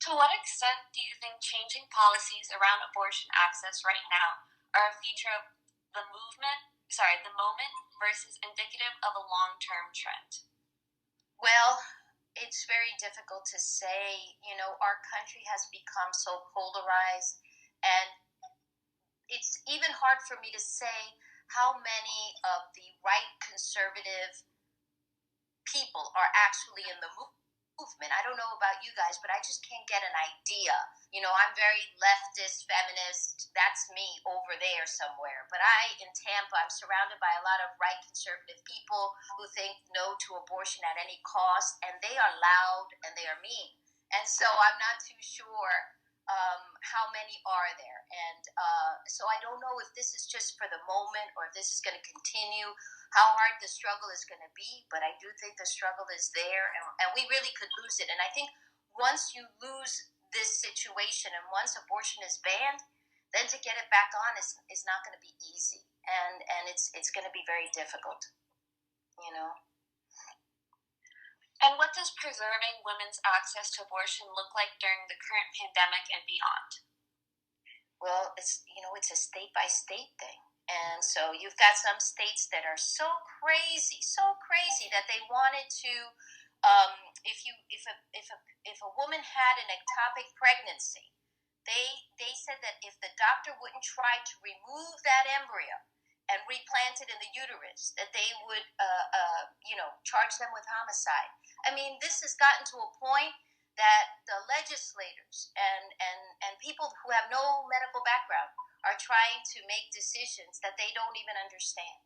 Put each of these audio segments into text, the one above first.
To what extent do you think changing policies around abortion access right now are a feature of the moment versus indicative of a long-term trend? Well, it's very difficult to say. Our country has become so polarized, and it's even hard for me to say how many of the right conservative people are actually in the movement. I don't know about you guys, but I just can't get an idea. I'm very leftist, feminist. That's me over there somewhere. But in Tampa, I'm surrounded by a lot of right conservative people who think no to abortion at any cost, and they are loud and they are mean. And so I'm not too sure how many are there. And so I don't know if this is just for the moment or if this is going to continue, how hard the struggle is going to be. But I do think the struggle is there, and we really could lose it. And I think once you lose this situation and once abortion is banned, then to get it back on is not going to be easy. And it's going to be very difficult, And what does preserving women's access to abortion look like during the current pandemic and beyond? Well, it's a state by state thing. And so you've got some states that are so crazy that they wanted to, if a woman had an ectopic pregnancy, they said that if the doctor wouldn't try to remove that embryo and replant it in the uterus, that they would, charge them with homicide. I mean, this has gotten to a point that the legislators and people who have no medical background are trying to make decisions that they don't even understand.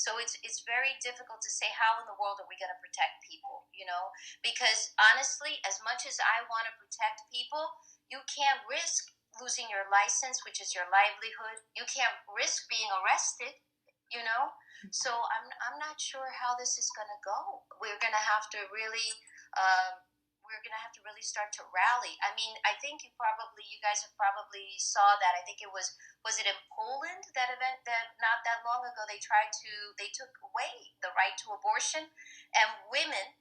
So it's very difficult to say how in the world are we going to protect people, because honestly, as much as I want to protect people, you can't risk losing your license, which is your livelihood. You can't risk being arrested. So I'm not sure how this is going to go. We're going to have to really start to rally. I mean, I think you guys have probably saw that. I think it was it in Poland, that event that not that long ago they took away the right to abortion, and women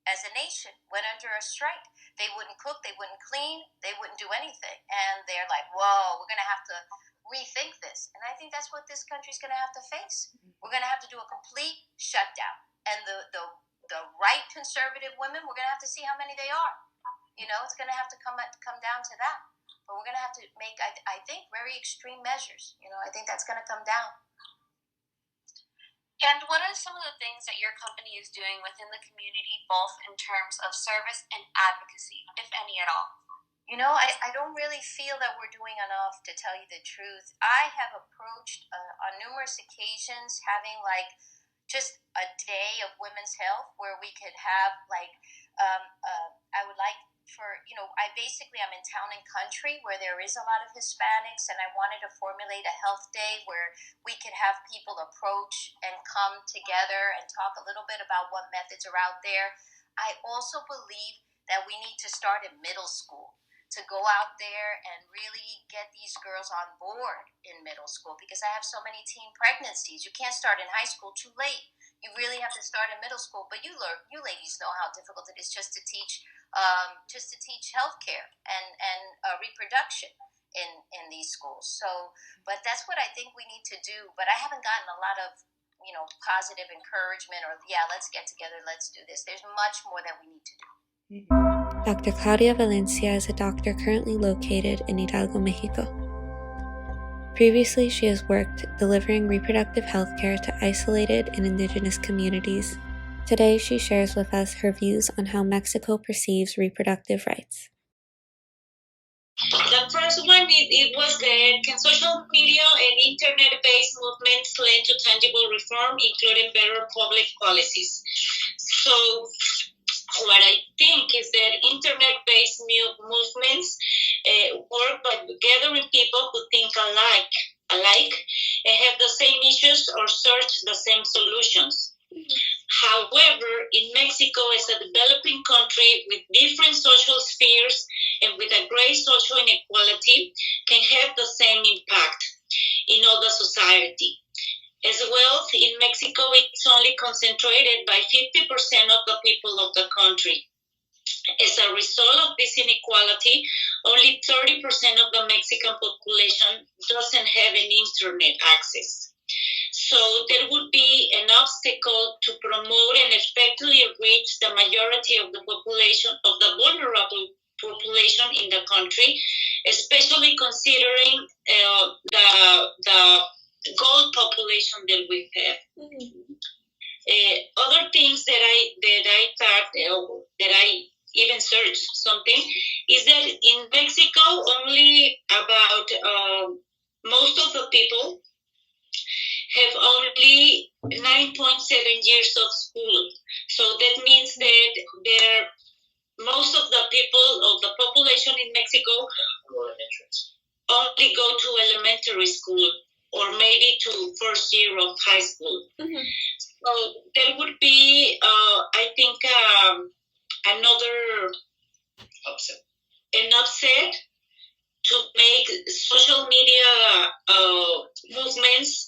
as a nation went under a strike. They wouldn't cook, they wouldn't clean, they wouldn't do anything. And they're like, whoa, we're going to have to rethink this. And I think that's what this country's going to have to face. We're going to have to do a complete shutdown. And the right conservative women, we're going to have to see how many they are. It's going to have to come down to that. But we're going to have to make, I think, very extreme measures. I think that's going to come down. And what are some of the things that your company is doing within the community, both in terms of service and advocacy, if any at all? I don't really feel that we're doing enough, to tell you the truth. I have approached on numerous occasions having just a day of women's health where we could have I would like I'm in town and country where there is a lot of Hispanics, and I wanted to formulate a health day where we could have people approach and come together and talk a little bit about what methods are out there. I also believe that we need to start in middle school, to go out there and really get these girls on board in middle school, because I have so many teen pregnancies. You can't start in high school, too late. You really have to start in middle school. But you ladies know how difficult it is just to teach healthcare and reproduction in these schools. So, but that's what I think we need to do. But I haven't gotten a lot of positive encouragement or let's get together, let's do this. There's much more that we need to do. Dr. Claudia Valencia is a doctor currently located in Hidalgo, Mexico. Previously, she has worked delivering reproductive health care to isolated and indigenous communities. Today, she shares with us her views on how Mexico perceives reproductive rights. The first one, it was can social media and internet-based movements lend to tangible reform, including better public policies. So what I think is that internet-based movements work by gathering people who think alike and have the same issues or search the same solutions. However, in Mexico, as a developing country with different social spheres and with a great social inequality, can have the same impact in all the society. As wealth in Mexico, it's only concentrated by 50% of the people of the country. As a result of this inequality, only 30% of the Mexican population doesn't have an internet access. So there would be an obstacle to promote and effectively reach the majority of the population, of the vulnerable population in the country, especially considering the gold population that we have. Other things that I thought that I even searched something is that in Mexico only about most of the people have only 9.7 years of school. So that means that most of the people of the population in Mexico only go to elementary school or maybe to first year of high school. So there would be, I think, another an upset to make social media movements.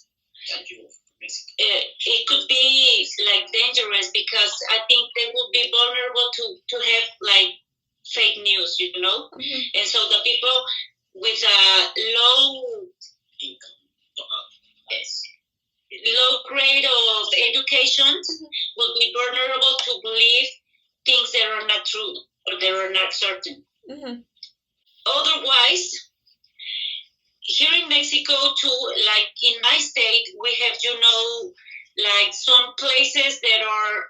It could be like dangerous because I think they would be vulnerable to have like fake news, and so the people with a low grade of education will be vulnerable to believe things that are not true or that are not certain. Otherwise, here in Mexico too, like in my state, we have, like some places that are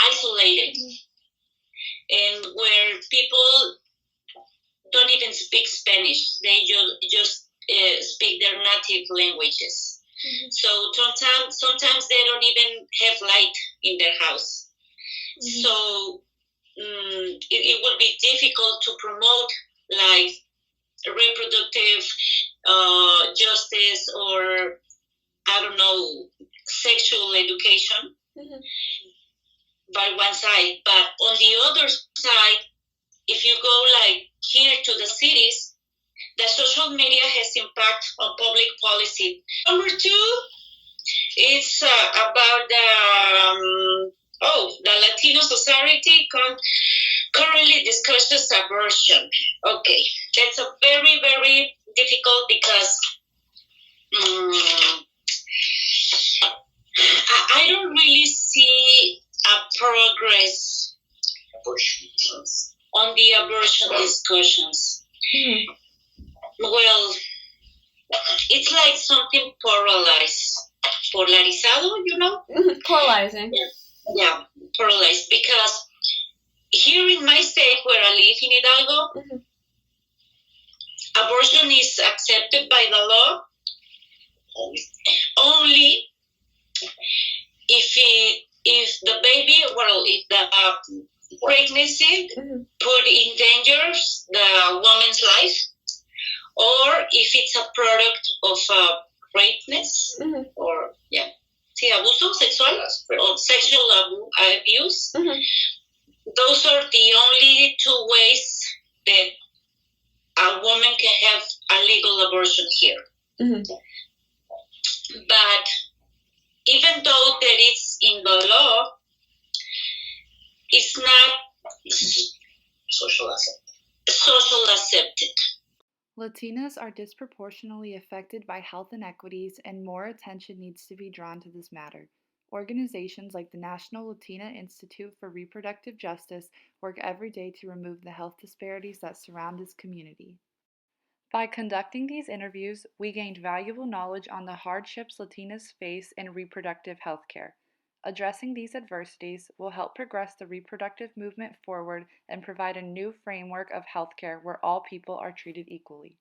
isolated and where people don't even speak Spanish. They just speak their native languages. So sometimes they don't even have light in their house. So it would be difficult to promote like reproductive justice or, I don't know, sexual education by one side. But on the other side, if you go like here to the cities, the social media has impact on public policy. Number two, it's about the Latino society currently discusses abortion. Okay, that's a very, very difficult because I don't really see a progress on the abortion discussions. Well, it's like something polarizado, Polarizing. Yeah, polarized, because here in my state where I live in Hidalgo, abortion is accepted by the law only if the baby, if the pregnancy put in danger the woman's life, or if it's a product of rapeness or abuso sexual or sexual abuse. Those are the only two ways that a woman can have a legal abortion here. But even though that it's in the law, it's not social accepted. Latinas are disproportionately affected by health inequities, and more attention needs to be drawn to this matter. Organizations like the National Latina Institute for Reproductive Justice work every day to remove the health disparities that surround this community. By conducting these interviews, we gained valuable knowledge on the hardships Latinas face in reproductive health care. Addressing these adversities will help progress the reproductive movement forward and provide a new framework of healthcare where all people are treated equally.